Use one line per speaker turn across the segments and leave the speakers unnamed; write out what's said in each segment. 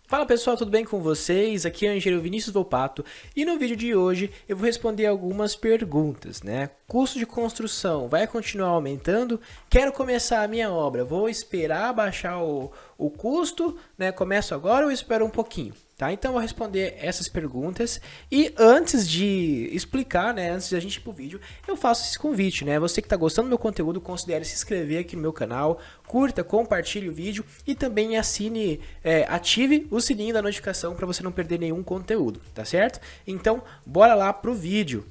Fala pessoal, tudo bem com vocês? Aqui é o engenheiro Vinícius Volpato e no vídeo de hoje eu vou responder algumas perguntas, né? Custo de construção vai continuar aumentando? Quero começar a minha obra, vou esperar baixar o custo, né? Começo agora ou espero um pouquinho? Tá? Então eu vou responder essas perguntas e antes de explicar, né, antes de a gente ir pro vídeo, eu faço esse convite, né? Você que está gostando do meu conteúdo, considere se inscrever aqui no meu canal, curta, compartilhe o vídeo e também ative o sininho da notificação para você não perder nenhum conteúdo, tá certo? Então, bora lá pro vídeo.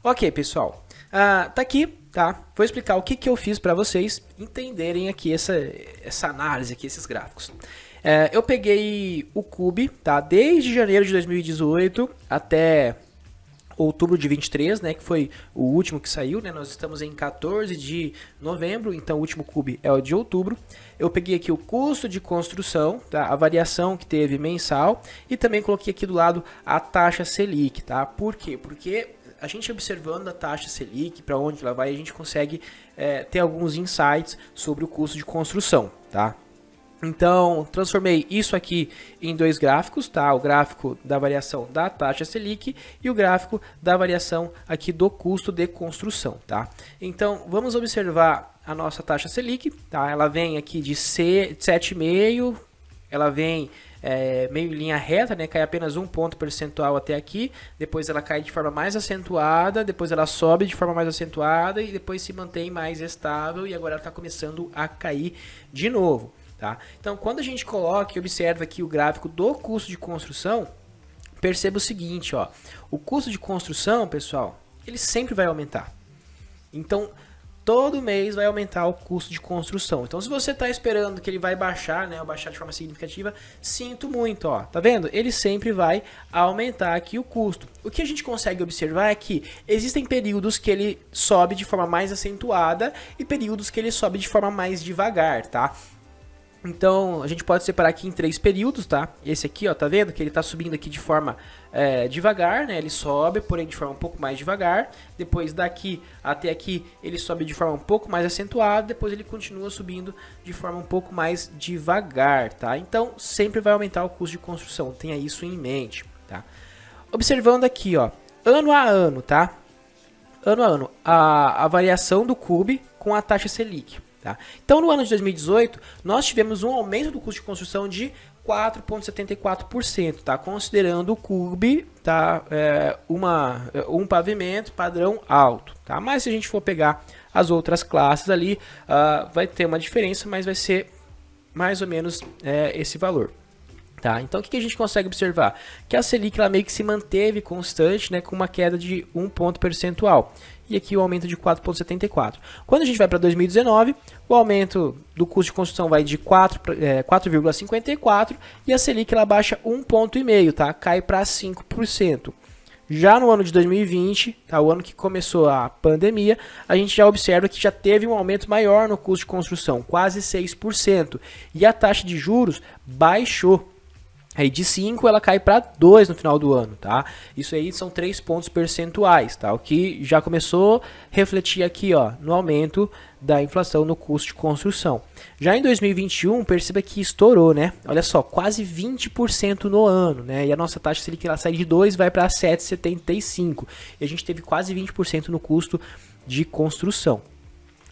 Ok, pessoal, tá aqui, tá? Vou explicar o que eu fiz para vocês entenderem aqui essa análise aqui, esses gráficos. Eu peguei o CUB, tá? Desde janeiro de 2018 até outubro de 23, né? Que foi o último que saiu, né? Nós estamos em 14 de novembro, então o último CUB é o de outubro. Eu peguei aqui o custo de construção, tá? A variação que teve mensal e também coloquei aqui do lado a taxa Selic, tá? Por quê? Porque a gente observando a taxa Selic, para onde ela vai, a gente consegue ter alguns insights sobre o custo de construção, tá? Então, transformei isso aqui em dois gráficos, tá? O gráfico da variação da taxa Selic e o gráfico da variação aqui do custo de construção, tá? Então, vamos observar a nossa taxa Selic, tá? Ela vem aqui de 7,5, ela vem meio em linha reta, né? Cai apenas um ponto percentual até aqui, depois ela cai de forma mais acentuada, depois ela sobe de forma mais acentuada e depois se mantém mais estável e agora ela está começando a cair de novo. Tá? Então, quando a gente coloca e observa aqui o gráfico do custo de construção, perceba o seguinte, ó, o custo de construção, pessoal, ele sempre vai aumentar. Então, todo mês vai aumentar o custo de construção. Então, se você está esperando que ele vai baixar, né, ou baixar de forma significativa, sinto muito, ó, tá vendo? Ele sempre vai aumentar aqui o custo. O que a gente consegue observar é que existem períodos que ele sobe de forma mais acentuada e períodos que ele sobe de forma mais devagar, tá? Então, a gente pode separar aqui em três períodos, tá? Esse aqui, ó, tá vendo que ele tá subindo aqui de forma devagar, né? Ele sobe, porém de forma um pouco mais devagar. Depois daqui até aqui, ele sobe de forma um pouco mais acentuada. Depois ele continua subindo de forma um pouco mais devagar, tá? Então, sempre vai aumentar o custo de construção. Tenha isso em mente, tá? Observando aqui, ó, ano a ano, tá? Ano a ano, a variação do CUB com a taxa Selic. Tá? Então, no ano de 2018, nós tivemos um aumento do custo de construção de 4,74%, tá? Considerando o CUB, tá? Um pavimento padrão alto. Tá? Mas se a gente for pegar as outras classes ali, vai ter uma diferença, mas vai ser mais ou menos esse valor. Tá, então o que a gente consegue observar? Que a Selic ela meio que se manteve constante, né, com uma queda de 1 ponto percentual. E aqui o aumento de 4,74. Quando a gente vai para 2019, o aumento do custo de construção vai de 4,54 e a Selic ela baixa 1,5 ponto, tá? Cai para 5%. Já no ano de 2020, tá, o ano que começou a pandemia, a gente já observa que já teve um aumento maior no custo de construção, quase 6%. E a taxa de juros baixou. Aí de 5 ela cai para 2 no final do ano, tá? Isso aí são 3 pontos percentuais, tá? O que já começou a refletir aqui, ó, no aumento da inflação no custo de construção. Já em 2021, perceba que estourou, né? Olha só, quase 20% no ano, né? E a nossa taxa Selic ela sai de 2 e vai para 7,75. E a gente teve quase 20% no custo de construção.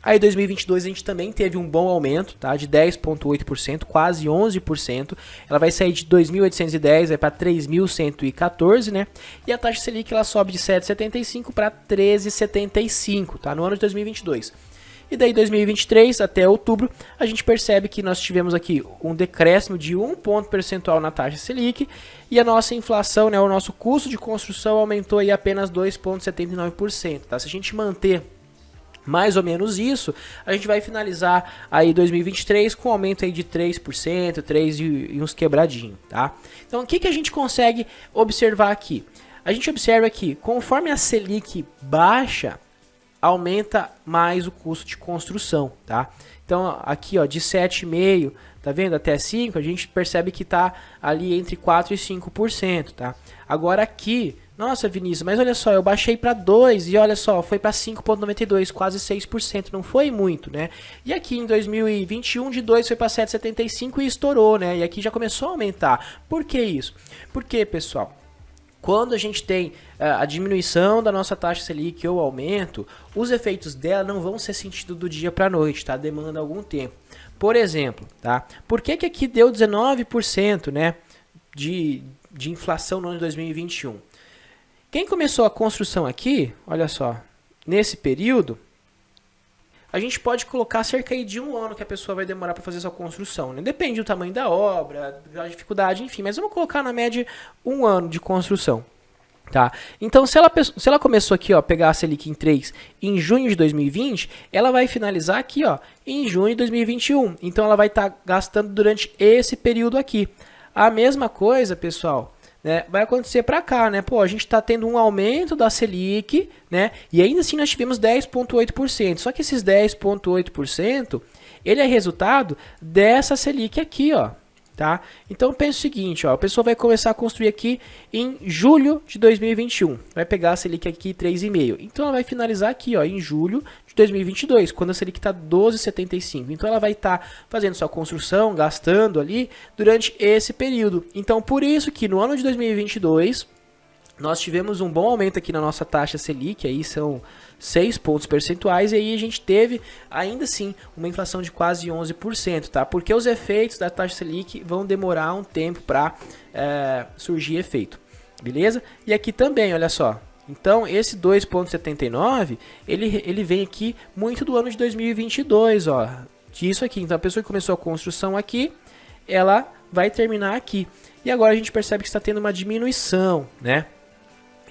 Aí em 2022 a gente também teve um bom aumento, tá, de 10,8%, quase 11%. Ela vai sair de 2.810 vai para 3.114, né? E a taxa Selic ela sobe de 7,75 para 13,75, tá, no ano de 2022. E daí 2023 até outubro, a gente percebe que nós tivemos aqui um decréscimo de 1 ponto percentual na taxa Selic e a nossa inflação, né, o nosso custo de construção aumentou aí apenas 2,79%, tá? Se a gente manter mais ou menos isso, a gente vai finalizar aí 2023 com um aumento aí de 3%, 3 e uns quebradinhos, tá? Então, o que a gente consegue observar aqui? A gente observa que conforme a Selic baixa, aumenta mais o custo de construção, tá? Então, aqui, ó, de 7,5, tá vendo? Até 5, a gente percebe que tá ali entre 4 e 5%, tá? Agora aqui, Nossa, Vinícius, mas olha só, eu baixei para 2 e olha só, foi para 5,92, quase 6%, não foi muito, né? E aqui em 2021 de 2 foi para 7,75 e estourou, né? E aqui já começou a aumentar. Por que isso? Porque, pessoal, quando a gente tem a diminuição da nossa taxa Selic ou aumento, os efeitos dela não vão ser sentidos do dia para a noite, tá? Demanda algum tempo. Por exemplo, tá? Por que aqui deu 19%, né, de inflação no ano de 2021? Quem começou a construção aqui, olha só, nesse período, a gente pode colocar cerca de 1 ano que a pessoa vai demorar para fazer sua construção, né? Depende do tamanho da obra, da dificuldade, enfim, mas vamos colocar na média 1 ano de construção. Tá? Então, se ela começou aqui, ó, pegar a Selic em 3 em junho de 2020, ela vai finalizar aqui, ó, em junho de 2021. Então, ela vai estar gastando durante esse período aqui. A mesma coisa, pessoal, né, vai acontecer para cá, né? Pô, a gente está tendo um aumento da Selic, né? E ainda assim nós tivemos 10,8%. Só que esses 10,8%, ele é resultado dessa Selic aqui, ó. Tá? Então pensa o seguinte, ó, a pessoa vai começar a construir aqui em julho de 2021, vai pegar a Selic aqui 3,5, então ela vai finalizar aqui, ó, em julho de 2022, quando a Selic está 12,75, então ela vai estar fazendo sua construção, gastando ali durante esse período. Então por isso que no ano de 2022 nós tivemos um bom aumento aqui na nossa taxa Selic, aí são 6 pontos percentuais, e aí a gente teve, ainda assim, uma inflação de quase 11%, tá? Porque os efeitos da taxa Selic vão demorar um tempo para surgir efeito, beleza? E aqui também, olha só, então esse 2,79, ele vem aqui muito do ano de 2022, ó, disso aqui. Então a pessoa que começou a construção aqui, ela vai terminar aqui. E agora a gente percebe que está tendo uma diminuição, né?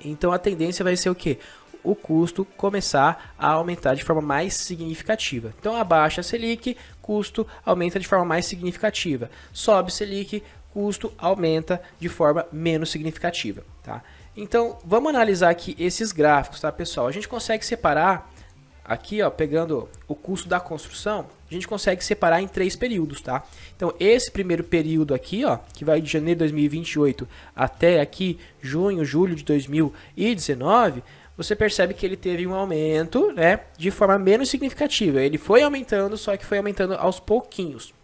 Então a tendência vai ser o quê? O custo começar a aumentar de forma mais significativa. Então abaixa a Selic, custo aumenta de forma mais significativa. Sobe Selic, custo aumenta de forma menos significativa. Tá? Então vamos analisar aqui esses gráficos, tá, pessoal? A gente consegue separar aqui, ó, pegando o custo da construção, a gente consegue separar em 3 períodos, tá? Então, esse primeiro período aqui, ó, que vai de janeiro de 2028 até aqui junho, julho de 2019, você percebe que ele teve um aumento, né, de forma menos significativa. Ele foi aumentando, só que foi aumentando aos pouquinhos.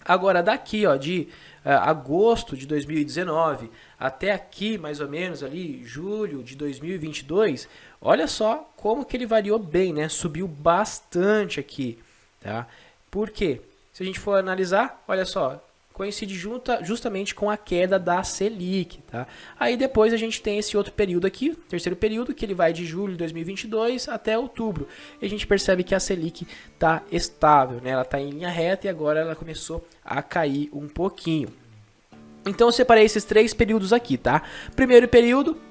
Agora, daqui, ó, de agosto de 2019 até aqui, mais ou menos, ali, julho de 2022, olha só como que ele variou bem, né? Subiu bastante aqui, tá? Por quê? Se a gente for analisar, olha só, coincide justamente com a queda da Selic, tá? Aí depois a gente tem esse outro período aqui, terceiro período, que ele vai de julho de 2022 até outubro. E a gente percebe que a Selic está estável, né? Ela está em linha reta e agora ela começou a cair um pouquinho. Então eu separei esses 3 períodos aqui, tá? Primeiro período,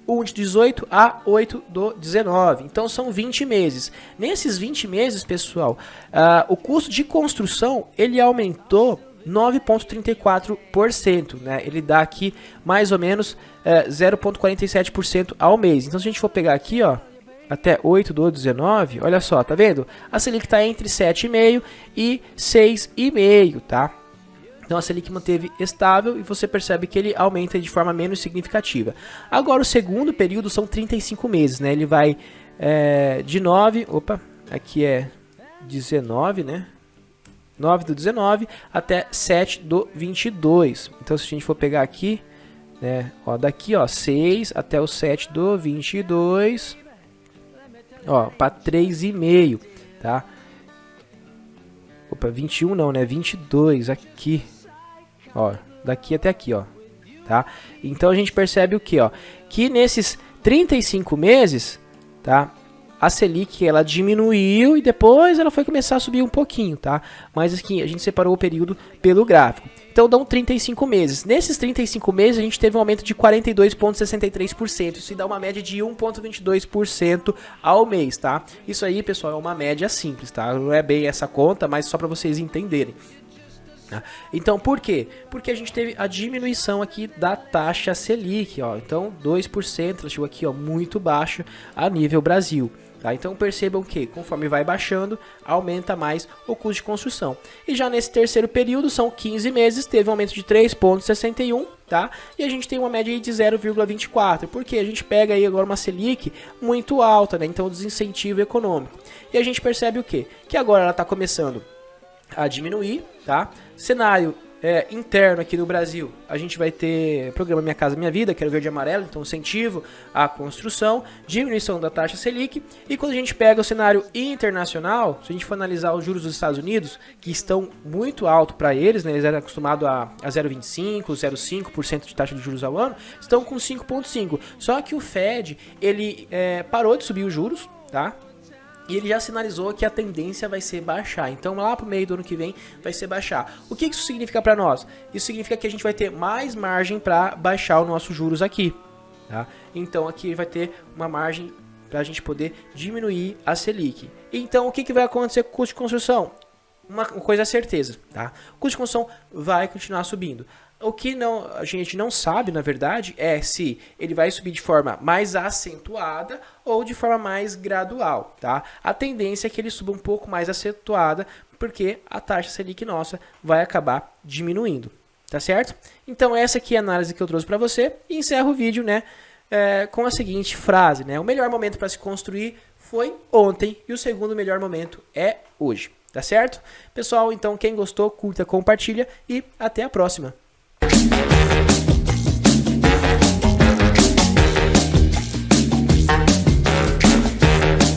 1 de 18 a 8 do 19. Então são 20 meses. Nesses 20 meses, pessoal, o custo de construção ele aumentou 9,34%, né? Ele dá aqui mais ou menos 0,47% ao mês. Então se a gente for pegar aqui, ó, até 8 do 19, olha só, tá vendo? A Selic está entre 7,5 e 6,5, tá? Então a Selic manteve estável e você percebe que ele aumenta de forma menos significativa. Agora o segundo período são 35 meses, né? Ele vai de 9, aqui é 19, né? 9 do 19 até 7 do 22. Então se a gente for pegar aqui, né, ó, daqui, ó, 6 até o 7 do 22, ó, para 3,5, tá? 21 não, né? 22 aqui. Ó, daqui até aqui, ó, tá? Então a gente percebe o que, ó, que nesses 35 meses, tá? A Selic ela diminuiu e depois ela foi começar a subir um pouquinho, tá? Mas aqui a gente separou o período pelo gráfico. Então dão 35 meses. Nesses 35 meses a gente teve um aumento de 42,63%. Isso dá uma média de 1,22% ao mês, tá? Isso aí, pessoal, é uma média simples, tá? Não é bem essa conta, mas só para vocês entenderem. Então, por quê? Porque a gente teve a diminuição aqui da taxa Selic, ó. Então, 2%, ela chegou aqui, ó, muito baixo a nível Brasil. Tá? Então percebam que conforme vai baixando, aumenta mais o custo de construção. E já nesse terceiro período, são 15 meses, teve um aumento de 3,61%, tá? E a gente tem uma média aí de 0,24, porque a gente pega aí agora uma Selic muito alta, né? Então desincentivo econômico. E a gente percebe o quê? Que agora ela está começando a diminuir, tá? Cenário interno aqui no Brasil, a gente vai ter programa Minha Casa Minha Vida, que era verde e amarelo, então incentivo à construção, diminuição da taxa Selic. E quando a gente pega o cenário internacional, se a gente for analisar os juros dos Estados Unidos, que estão muito alto para eles, né, eles eram acostumados a 0,25%, 0,5% de taxa de juros ao ano, estão com 5,5%. Só que o Fed, ele parou de subir os juros, tá? E ele já sinalizou que a tendência vai ser baixar. Então lá para o meio do ano que vem vai ser baixar. O que isso significa para nós? Isso significa que a gente vai ter mais margem para baixar os nossos juros aqui. Tá? Então aqui vai ter uma margem para a gente poder diminuir a Selic. Então o que vai acontecer com o custo de construção? Uma coisa é certeza. Tá? O custo de construção vai continuar subindo. O que a gente não sabe, na verdade, é se ele vai subir de forma mais acentuada ou de forma mais gradual, tá? A tendência é que ele suba um pouco mais acentuada, porque a taxa Selic nossa vai acabar diminuindo, tá certo? Então essa aqui é a análise que eu trouxe para você e encerro o vídeo, né, com a seguinte frase, né? O melhor momento para se construir foi ontem e o segundo melhor momento é hoje, tá certo? Pessoal, então quem gostou, curta, compartilha e até a próxima.